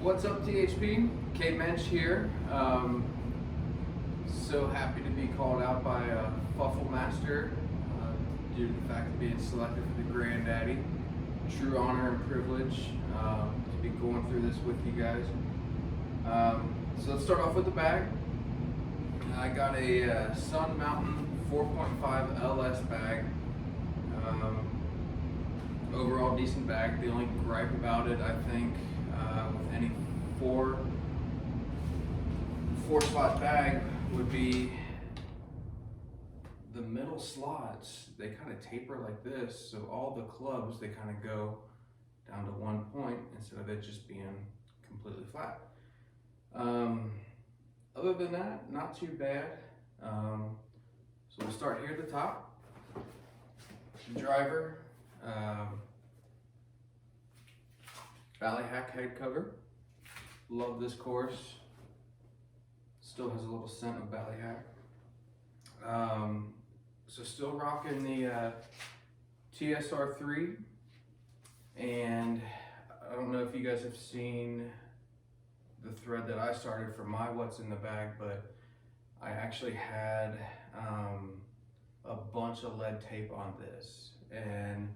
What's up, THP? K-Mensch here. So happy to be called out by a Fuffle Master due to the fact of being selected for the Granddaddy. True honor and privilege to be going through this with you guys. So let's start off with the bag. I got a Sun Mountain 4.5 LS bag. Overall decent bag. The only gripe about it, I think, with any four slot bag would be the middle slots. They kind of taper like this, so all the clubs, they kind of go down to one point instead of it just being completely flat. Other than that, not too bad. So we'll start here at the top. Driver, Valley Hack head cover. Love this course. Still has a little scent of Valley Hack. So still rocking the TSR3, and I don't know if you guys have seen the thread that I started for my What's in the Bag, but I actually had a bunch of lead tape on this, and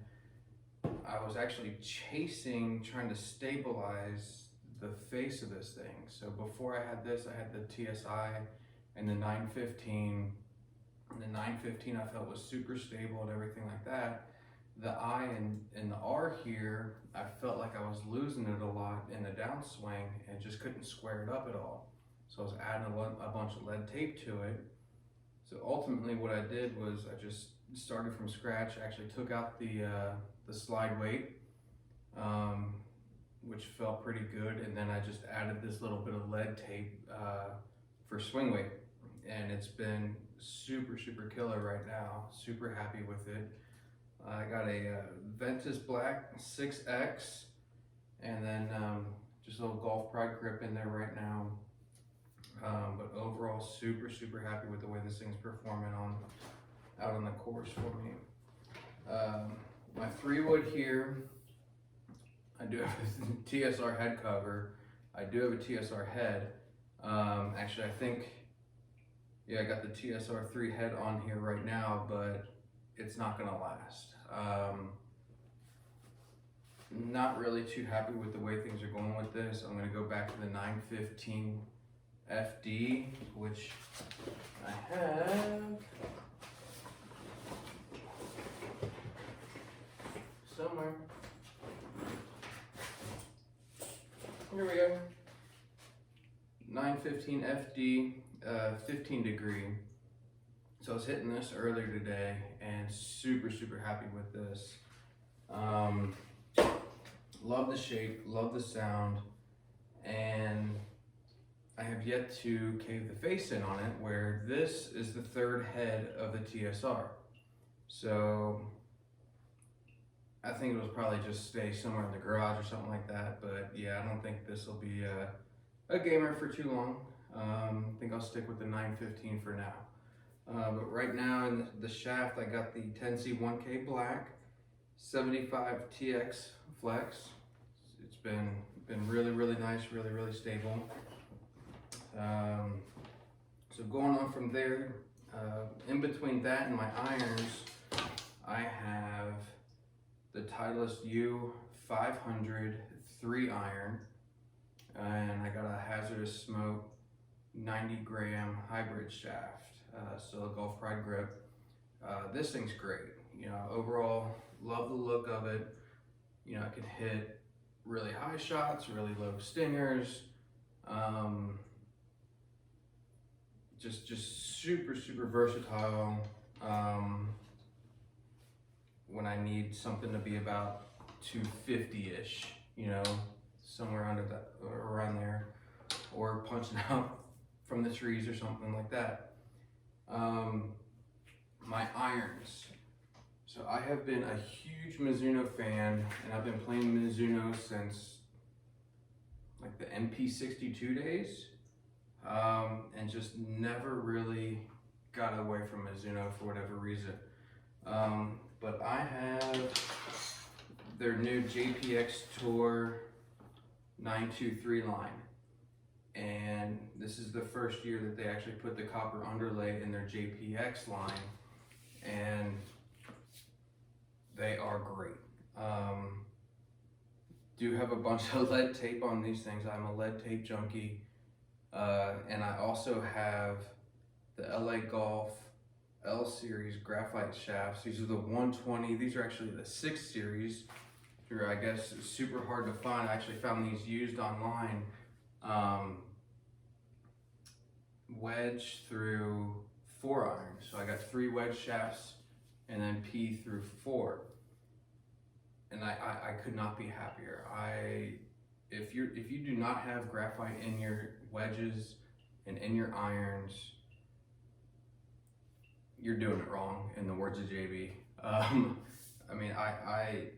I was actually trying to stabilize the face of this thing. So before I had this, I had the TSI and the 915. And the 915 I felt was super stable and everything like that. The I and the R here, I felt like I was losing it a lot in the downswing and just couldn't square it up at all. So I was adding a bunch of lead tape to it. So ultimately what I did was I just started from scratch. I actually took out the slide weight, which felt pretty good, and then I just added this little bit of lead tape for swing weight, and it's been super killer right now. Super happy with it. I got a Ventus Black 6X, and then just a little Golf Pride grip in there right now. But overall, super happy with the way this thing's performing out on the course for me. My 3-wood here, I do have a TSR head cover. I do have a TSR head. Actually, I think, yeah, I got the TSR3 head on here right now, but it's not gonna last. Not really too happy with the way things are going with this. I'm gonna go back to the 915 FD, which I have somewhere. Here we go. 915 FD, 15 degree. So I was hitting this earlier today and super happy with this. Love the shape, love the sound, and I have yet to cave the face in on it, where this is the third head of the TSR. So I think it was probably just stay somewhere in the garage or something like that, but yeah, I don't think this will be a gamer for too long. I think I'll stick with the 915 for now. But right now in the shaft, I got the 10C 1K Black, 75 TX Flex. It's been really nice, really stable. So going on from there, in between that and my irons, I have the Titleist U 500 3-iron, and I got a Hazardous Smoke 90-gram hybrid shaft, still a Golf Pride grip. This thing's great. You know, overall, love the look of it. You know, I can hit really high shots, really low stingers. Just super versatile. When I need something to be about 250-ish, you know, somewhere under that, around there, or punching out from the trees or something like that. My irons. So I have been a huge Mizuno fan, and I've been playing Mizuno since like the MP62 days, and just never really got away from Mizuno for whatever reason. But I have their new JPX Tour 923 line. And this is the first year that they actually put the copper underlay in their JPX line, and they are great. Do have a bunch of lead tape on these things. I'm a lead tape junkie. And I also have the LA Golf L series graphite shafts. These are the 120. These are actually the 6 series. They're, I guess, super hard to find. I actually found these used online. Wedge through 4 iron. So I got 3 wedge shafts and then P through 4. And I could not be happier. If you do not have graphite in your wedges and in your irons, you're doing it wrong, in the words of JB. I mean, I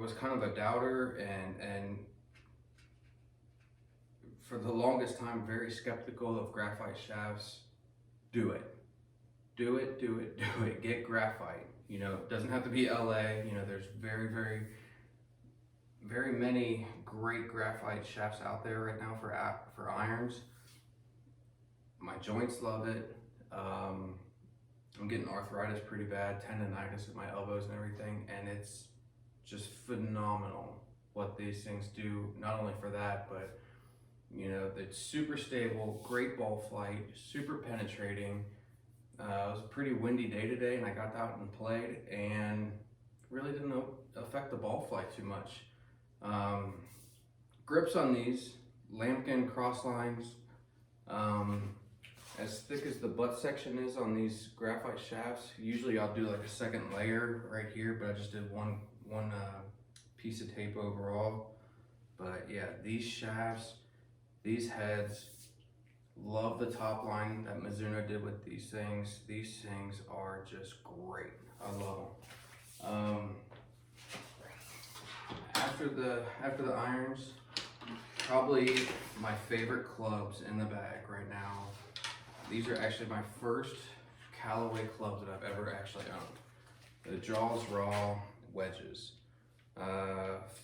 was kind of a doubter, and for the longest time, very skeptical of graphite shafts. Do it. Do it, do it, do it. Get graphite. You know, it doesn't have to be LA. You know, there's very, very, very many great graphite shafts out there right now for irons. My joints love it. I'm getting arthritis pretty bad, tendonitis at my elbows and everything, and it's just phenomenal what these things do, not only for that, but you know, it's super stable, great ball flight, super penetrating. It was a pretty windy day today, and I got out and played, and really didn't affect the ball flight too much. Grips on these, lambkin cross lines, as thick as the butt section is on these graphite shafts. Usually I'll do like a second layer right here, but I just did one piece of tape overall. But yeah, these shafts, these heads, love the top line that Mizuno did with these things. These things are just great. I love them. After the irons, probably my favorite clubs in the bag right now. These are actually my first Callaway clubs that I've ever actually owned. The Jaws Raw wedges.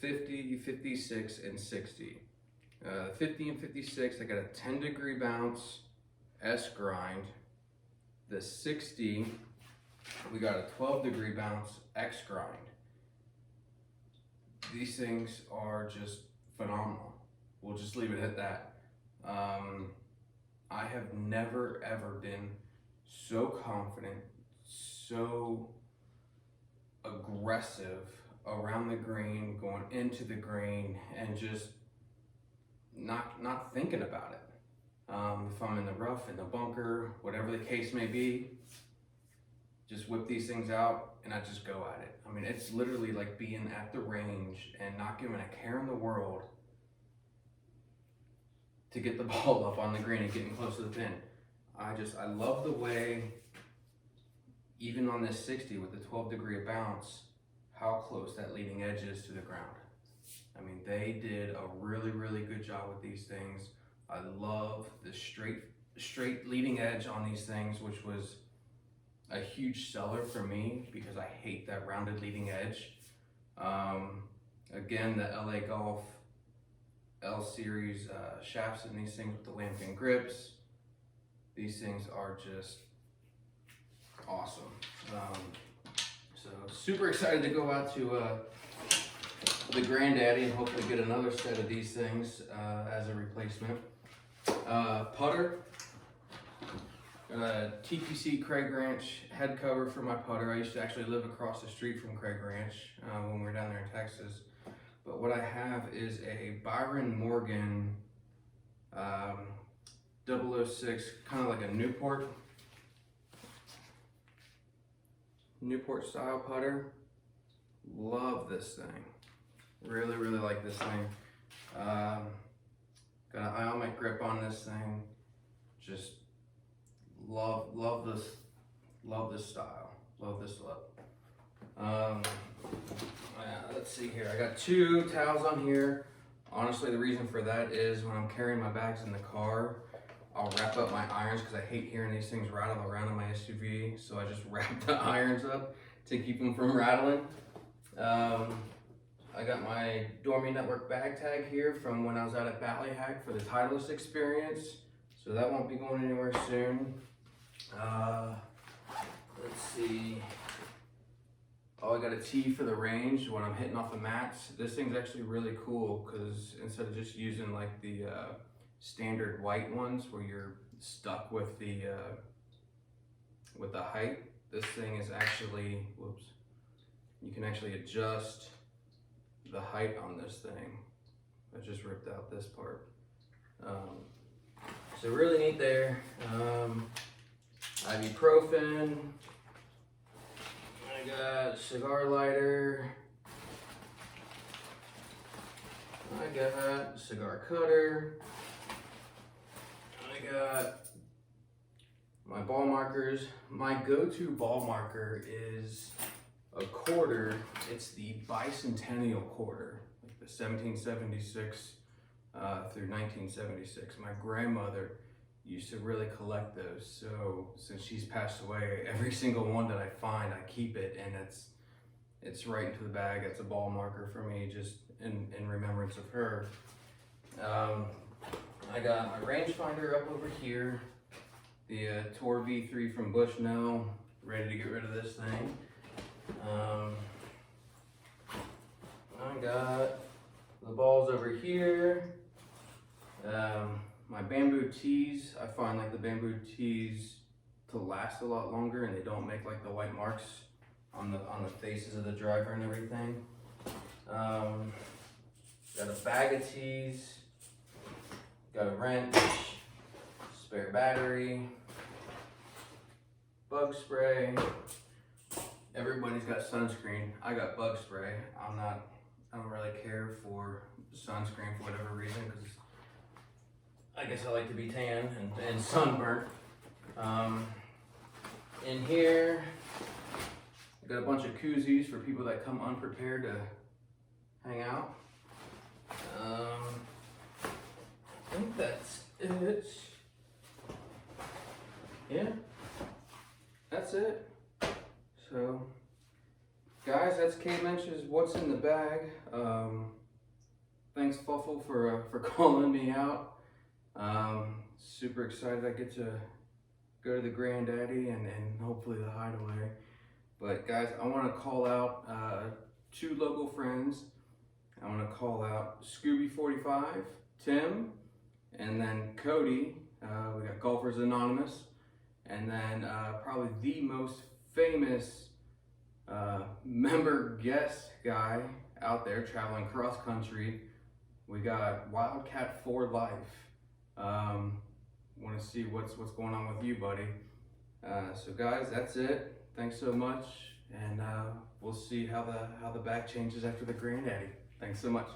50, 56, and 60. 50 and 56, I got a 10-degree bounce S grind. The 60, we got a 12-degree bounce X grind. These things are just phenomenal. We'll just leave it at that. I have never ever been so confident, so aggressive around the green, going into the green, and just not thinking about it. If I'm in the rough, in the bunker, whatever the case may be, just whip these things out and I just go at it. I mean, it's literally like being at the range and not giving a care in the world to get the ball up on the green and getting close to the pin. I love the way, even on this 60 with the 12-degree bounce, how close that leading edge is to the ground. I mean, they did a really, really good job with these things. I love the straight leading edge on these things, which was a huge seller for me because I hate that rounded leading edge. Again, the LA Golf L series shafts in these things with the lambkin grips. These things are just awesome. So super excited to go out to the Granddaddy and hopefully get another set of these things as a replacement. Putter, TPC Craig Ranch head cover for my putter. I used to actually live across the street from Craig Ranch when we were down there in Texas. But what I have is a Byron Morgan 006, kind of like a Newport style putter. Love this thing. Really, really like this thing. Got an iomic grip on this thing. Just love this style. Love this look. Let's see here. I got 2 towels on here. Honestly, the reason for that is when I'm carrying my bags in the car, I'll wrap up my irons because I hate hearing these things rattle around in my SUV. So I just wrap the irons up to keep them from rattling. I got my Dormy Network bag tag here from when I was out at Ballyhack for the Titleist experience. So that won't be going anywhere soon. Let's see. Oh, I got a tee for the range when I'm hitting off the mats. This thing's actually really cool because instead of just using like the standard white ones where you're stuck with the height, this thing is actually, whoops, you can actually adjust the height on this thing. I just ripped out this part. So really neat there. Ibuprofen. I got a cigar lighter. I got a cigar cutter. I got my ball markers. My go-to ball marker is a quarter. It's the bicentennial quarter, like the 1776 through 1976. My grandmother used to really collect those, so since she's passed away, every single one that I find, I keep it, and it's right into the bag. It's a ball marker for me, just in remembrance of her. I got my rangefinder up over here, the Tour V3 from Bushnell, ready to get rid of this thing. I got the balls over here. My bamboo tees, I find like the bamboo tees to last a lot longer and they don't make like the white marks on the faces of the driver and everything. Got a bag of tees, got a wrench, spare battery, bug spray. Everybody's got sunscreen. I got bug spray. I don't really care for sunscreen for whatever reason, because I guess I like to be tan and sunburnt. In here, I got a bunch of koozies for people that come unprepared to hang out. I think that's it. Yeah, that's it. So, guys, that's K-Mensch's What's in the Bag. Thanks, Fuffle, for calling me out. Super excited I get to go to the Granddaddy and hopefully the Hideaway. But guys, I want to call out two local friends. I want to call out Scooby45, Tim, and then Cody. We got Golfers Anonymous, and then probably the most famous member guest guy out there traveling cross country. We got Wildcat for Life. Want to see what's going on with you, buddy. So guys, that's it. Thanks so much, and we'll see how the bag changes after the Granddaddy. Thanks so much.